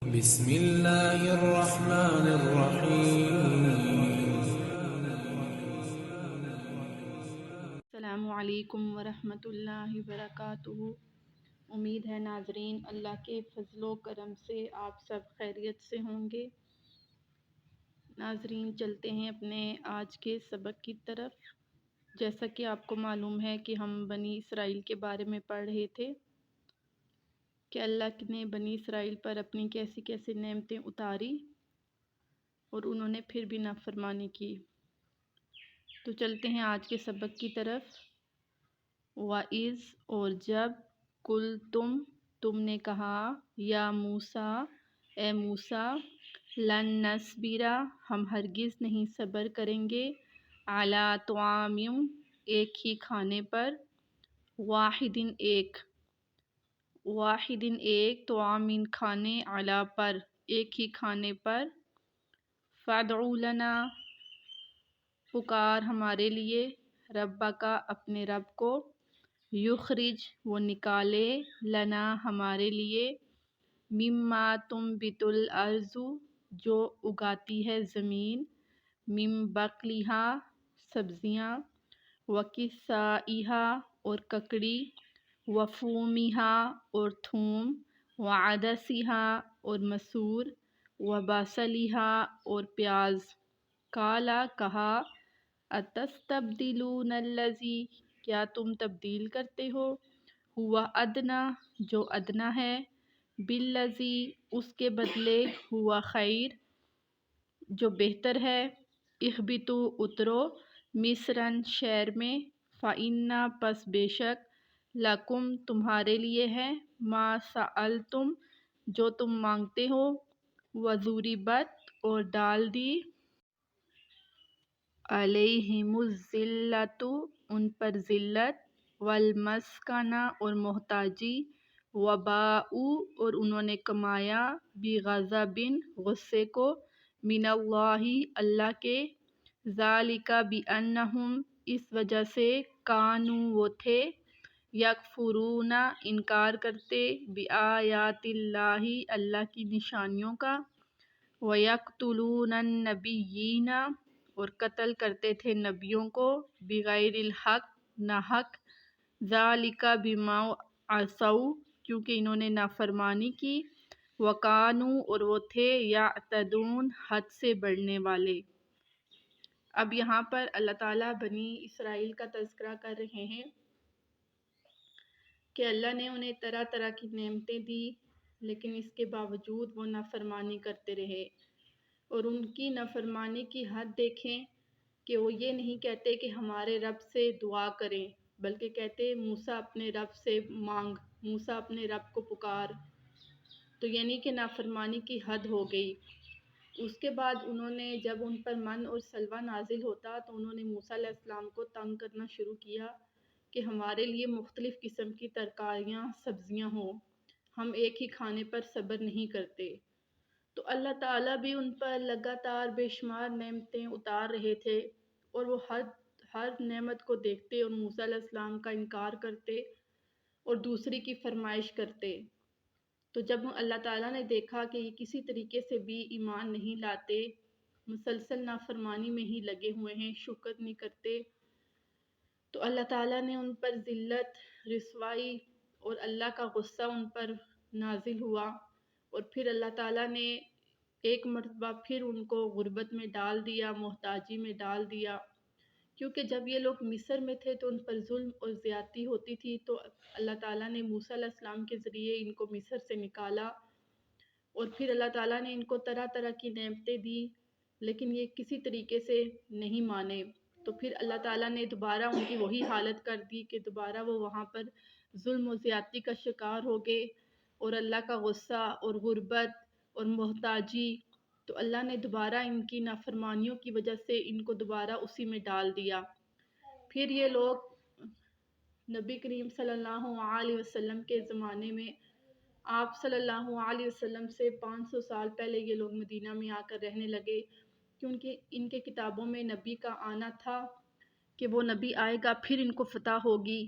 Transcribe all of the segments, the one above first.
بسم اللہ الرحمن الرحیم۔ السلام علیکم ورحمۃ اللہ وبرکاتہ۔ امید ہے ناظرین اللہ کے فضل و کرم سے آپ سب خیریت سے ہوں گے۔ ناظرین چلتے ہیں اپنے آج کے سبق کی طرف۔ جیسا کہ آپ کو معلوم ہے کہ ہم بنی اسرائیل کے بارے میں پڑھ رہے تھے کہ اللہ نے بنی اسرائیل پر اپنی کیسی کیسی نعمتیں اتاری اور انہوں نے پھر بھی نافرمانی کی۔ تو چلتے ہیں آج کے سبق کی طرف۔ وَإِذْ اور جب کل تم نے کہا یا موسیٰ اے موسیٰ لن نصبر ہم ہرگز نہیں صبر کریں گے علی طعام ایک ہی کھانے پر واحد ایک طعام کھانے علی پر ایک ہی کھانے پر فادع لنا پکار ہمارے لیے ربک اپنے رب کو یخرج وہ نکالے لنا ہمارے لیے مما تنبت الارض جو اگاتی ہے زمین من بقلہا سبزیاں وکسائہا اور ککڑی وفومہا اور تھوم وعدسہا اور مسور وبصلہا اور پیاز قالا کہا اتستبدلون الذی کیا تم تبدیل کرتے ہو ہوا ادنا جو ادنا ہے بالذی اس کے بدلے ہوا خیر جو بہتر ہے اہبطوا اترو مصرن شہر میں فإن پس بے شک لکم تمہارے لیے ہے ما سألتم جو تم مانگتے ہو وضربت اور ڈال دی علیہم الذلۃ ان پر ذلت والمسکنہ اور محتاجی وباءوا اور انہوں نے کمایا بغضب غصے کو من اللہ اللہ کے ذالک بانہم اس وجہ سے کانوا وہ تھے یکفرون انکار کرتے بآیات اللہ اللہ کی نشانیوں کا ویقتلون النبیین اور قتل کرتے تھے نبیوں کو بغیر الحق ناحق ذالک بما عصوا کیونکہ انہوں نے نافرمانی کی وکانوا اور وہ تھے یعتدون حد سے بڑھنے والے۔ اب یہاں پر اللہ تعالیٰ بنی اسرائیل کا تذکرہ کر رہے ہیں کہ اللہ نے انہیں طرح طرح کی نعمتیں دی لیکن اس کے باوجود وہ نافرمانی کرتے رہے، اور ان کی نافرمانی کی حد دیکھیں کہ وہ یہ نہیں کہتے کہ ہمارے رب سے دعا کریں بلکہ کہتے موسیٰ اپنے رب سے مانگ، موسیٰ اپنے رب کو پکار، تو یعنی کہ نافرمانی کی حد ہو گئی۔ اس کے بعد انہوں نے جب ان پر من اور سلوہ نازل ہوتا تو انہوں نے موسیٰ علیہ السلام کو تنگ کرنا شروع کیا کہ ہمارے لیے مختلف قسم کی ترکاریاں سبزیاں ہوں، ہم ایک ہی کھانے پر صبر نہیں کرتے۔ تو اللہ تعالیٰ بھی ان پر لگاتار بے شمار نعمتیں اتار رہے تھے اور وہ ہر نعمت کو دیکھتے اور موسیٰ علیہ السلام کا انکار کرتے اور دوسری کی فرمائش کرتے۔ تو جب اللہ تعالیٰ نے دیکھا کہ یہ کسی طریقے سے بھی ایمان نہیں لاتے، مسلسل نافرمانی میں ہی لگے ہوئے ہیں، شکر نہیں کرتے، تو اللہ تعالیٰ نے ان پر ذلت، رسوائی اور اللہ کا غصہ ان پر نازل ہوا، اور پھر اللہ تعالیٰ نے ایک مرتبہ پھر ان کو غربت میں ڈال دیا، محتاجی میں ڈال دیا، کیونکہ جب یہ لوگ مصر میں تھے تو ان پر ظلم اور زیادتی ہوتی تھی، تو اللہ تعالیٰ نے موسیٰ علیہ السلام کے ذریعے ان کو مصر سے نکالا، اور پھر اللہ تعالیٰ نے ان کو طرح طرح کی نعمتیں دی لیکن یہ کسی طریقے سے نہیں مانے، تو پھر اللہ تعالیٰ نے دوبارہ ان کی وہی حالت کر دی کہ دوبارہ وہ وہاں پر ظلم و زیادتی کا شکار ہو گئے، اور اللہ کا غصہ اور غربت اور محتاجی، تو اللہ نے دوبارہ ان کی نافرمانیوں کی وجہ سے ان کو دوبارہ اسی میں ڈال دیا۔ پھر یہ لوگ نبی کریم صلی اللہ علیہ وسلم کے زمانے میں آپ صلی اللہ علیہ وسلم سے 500 سال پہلے یہ لوگ مدینہ میں آ کر رہنے لگے، کیونکہ ان کے کتابوں میں نبی کا آنا تھا کہ وہ نبی آئے گا پھر ان کو فتح ہوگی،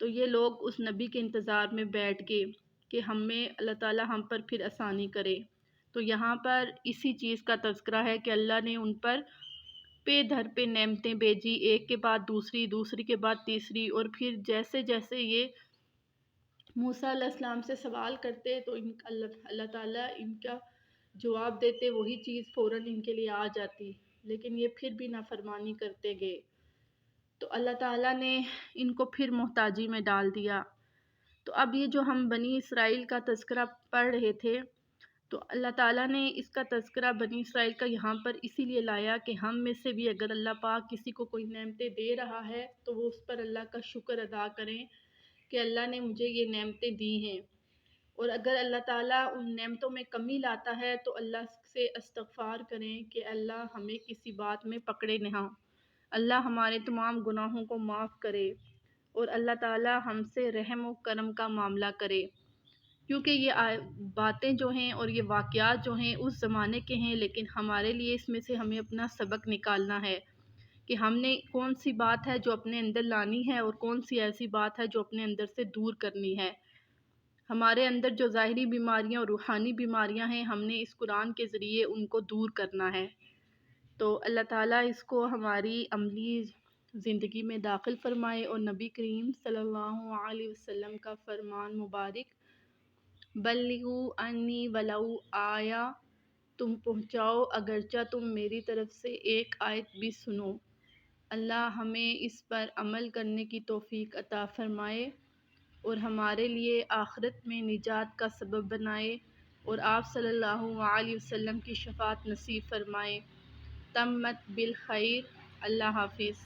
تو یہ لوگ اس نبی کے انتظار میں بیٹھ گئے کہ ہمیں اللہ تعالیٰ ہم پر پھر آسانی کرے۔ تو یہاں پر اسی چیز کا تذکرہ ہے کہ اللہ نے ان پر پہ دھر پہ نعمتیں بھیجی، ایک کے بعد دوسری، دوسری کے بعد تیسری، اور پھر جیسے جیسے یہ موسیٰ علیہ السلام سے سوال کرتے تو اللہ تعالیٰ ان کا جواب دیتے، وہی چیز فوراً ان کے لیے آ جاتی، لیکن یہ پھر بھی نافرمانی کرتے گئے تو اللہ تعالیٰ نے ان کو پھر محتاجی میں ڈال دیا۔ تو اب یہ جو ہم بنی اسرائیل کا تذکرہ پڑھ رہے تھے تو اللہ تعالیٰ نے اس کا تذکرہ بنی اسرائیل کا یہاں پر اسی لیے لایا کہ ہم میں سے بھی اگر اللہ پاک کسی کو کوئی نعمتیں دے رہا ہے تو وہ اس پر اللہ کا شکر ادا کریں کہ اللہ نے مجھے یہ نعمتیں دی ہیں، اور اگر اللہ تعالیٰ ان نعمتوں میں کمی لاتا ہے تو اللہ سے استغفار کریں کہ اللہ ہمیں کسی بات میں پکڑے نہ، اللہ ہمارے تمام گناہوں کو معاف کرے، اور اللہ تعالیٰ ہم سے رحم و کرم کا معاملہ کرے، کیونکہ یہ باتیں جو ہیں اور یہ واقعات جو ہیں اس زمانے کے ہیں، لیکن ہمارے لیے اس میں سے ہمیں اپنا سبق نکالنا ہے کہ ہم نے کون سی بات ہے جو اپنے اندر لانی ہے اور کون سی ایسی بات ہے جو اپنے اندر سے دور کرنی ہے۔ ہمارے اندر جو ظاہری بیماریاں اور روحانی بیماریاں ہیں ہم نے اس قرآن کے ذریعے ان کو دور کرنا ہے۔ تو اللہ تعالیٰ اس کو ہماری عملی زندگی میں داخل فرمائے، اور نبی کریم صلی اللہ علیہ وسلم کا فرمان مبارک بلغوا انی ولو آیا، تم پہنچاؤ اگرچہ تم میری طرف سے ایک آیت بھی سنو۔ اللہ ہمیں اس پر عمل کرنے کی توفیق عطا فرمائے اور ہمارے لیے آخرت میں نجات کا سبب بنائے، اور آپ صلی اللہ علیہ وسلم کی شفاعت نصیب فرمائے۔ تمت بالخیر۔ اللہ حافظ۔